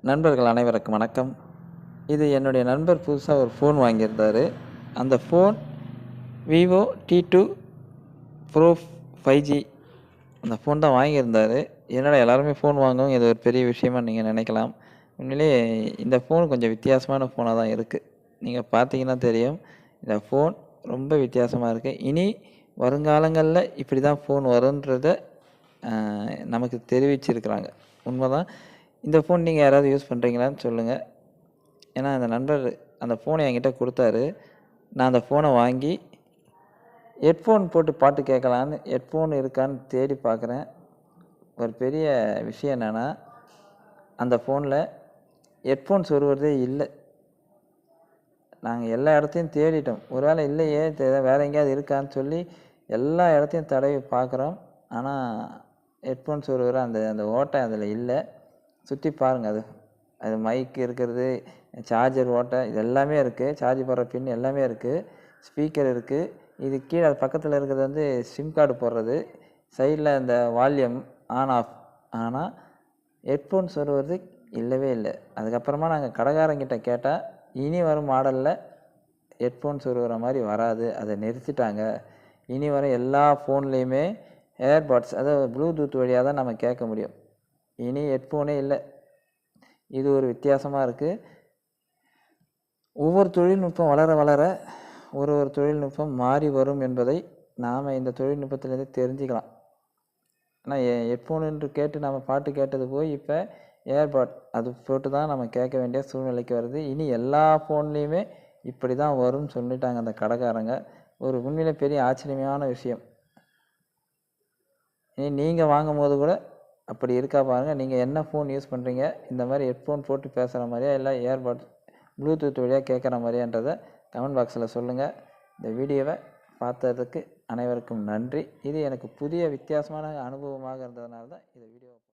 நண்பர்கள் அனைவருக்கும் வணக்கம். இது என்னுடைய நண்பர் புதுசா ஒரு ஃபோன் வாங்கியிருந்தாரு. அந்த phone Vivo T2 Pro 5G அந்த ஃபோன் தான் வாங்கியிருந்தாரு. என்னடா எல்லாருமே ஃபோன் வாங்குவாங்க, இது ஒரு பெரிய விஷயமா நீங்க நினைக்கலாம். உண்மையிலேயே இந்த ஃபோன் கொஞ்சம் வித்தியாசமான ஃபோனா தான் இருக்கு. நீங்க பார்த்தீங்கன்னா தெரியும். இந்த ஃபோன் ரொம்ப வித்தியாசமா இருக்கு. இனி வருங்காலங்கள்ல இப்படி தான் ஃபோன் வரும்ன்றத அ நமக்கு தெரிவிச்சிருக்கிறாங்க. உண்மதான். இந்த ஃபோன் நீங்க யாராவது யூஸ் பண்றீங்களான்னு சொல்லுங்க. ஏன்னா அந்த நண்பர் அந்த ஃபோன என்கிட்ட குடுத்தாரு. நான் அந்த ஃபோன வாங்கி ஹெட்ஃபோன் போட்டு பாட்டு கேட்கலான்னு ஹெட்ஃபோன் இருக்கான்னு தேடி பார்க்குறேன். ஒரு பெரிய விஷயம் என்னன்னா, அந்த ஃபோன்ல ஹெட்ஃபோன் சொருவுறதே இல்ல. நாங்க எல்லா இடத்தையும் தேடிட்டோம். ஒரு வேளை இல்லையே வேற எங்கேயாவது இருக்கான்னு சொல்லி எல்லா இடத்தையும் தடவி பார்க்குறோம். ஆனா ஹெட்ஃபோன் சொருவுற அந்த அந்த ஓட்டை அதில இல்ல. சுத்தி பாருங்க அது. அது மைக் இருக்கிறது, சார்ஜர் ஓட்டை இது எல்லாமே இருக்கு. சார்ஜ் போடுற பின் எல்லாமே இருக்கு. ஸ்பீக்கர் இருக்கு. இது கீழ அது பக்கத்துல இருக்கிறது வந்து சிம் கார்டு போடுறது. சைடுல இந்த வால்யூம் ஆன், ஆஃப். ஆனா ஹெட்ஃபோன் சொருவுறது இல்லவே இல்ல. அதுக்கப்புறமா நாங்க கடைக்காரங்கிட்ட கேட்டா, இனி வரும் மாடல்ல ஹெட்ஃபோன் சொருவுற மாரி வராது. அத நிறுத்திட்டாங்க. இனி வர எல்லா ஃபோன்லயுமே ஏர்பாட்ஸ் அதாவது ப்ளூடூத் வழியா தான் நம்ம கேட்க முடியும். இனி ஹெட்ஃபோனே இல்ல. இது ஒரு வித்தியாசமா இருக்கு. ஒவ்வொரு தொழில்நுட்பம் வளர வளர ஒரு தொழில்நுட்பம் மாறி வரும் என்பதை நாம இந்த தொழில்நுட்பத்திலிருந்து தெரிஞ்சுக்கலாம். ஆனா ஹெட்ஃபோன் என்று கேட்டு நம்ம பாட்டு கேட்டது போய் இப்ப ஏர்பாட் அது போட்டு தான் நம்ம கேட்க வேண்டிய சூழ்நிலைக்கு வருது. இனி எல்லா ஃபோன்லயுமே இப்படி தான் வரும்னு சொல்லிட்டாங்க அந்த கடைக்காரங்க. ஒரு உண்மையிலே பெரிய ஆச்சரியமான விஷயம். இனி நீங்க வாங்கும்போது கூட அப்படி இருக்கா பாருங்க. நீங்க என்ன ஃபோன் யூஸ் பண்றீங்க? இந்த மாரி ஹெட்ஃபோன் போட்டு பேசுற மாரியா? இல்ல ஏர்பாட்ஸ் ப்ளூடூத் வழியா கேட்குற மாரியான்றத கமெண்ட் பாக்ஸ்ல சொல்லுங்க. இந்த வீடியோவ பார்த்ததுக்கு அனைவருக்கும் நன்றி. இது எனக்கு புதிய வித்தியாசமான அனுபவமாக இருந்ததுனால தான் இந்த வீடியோ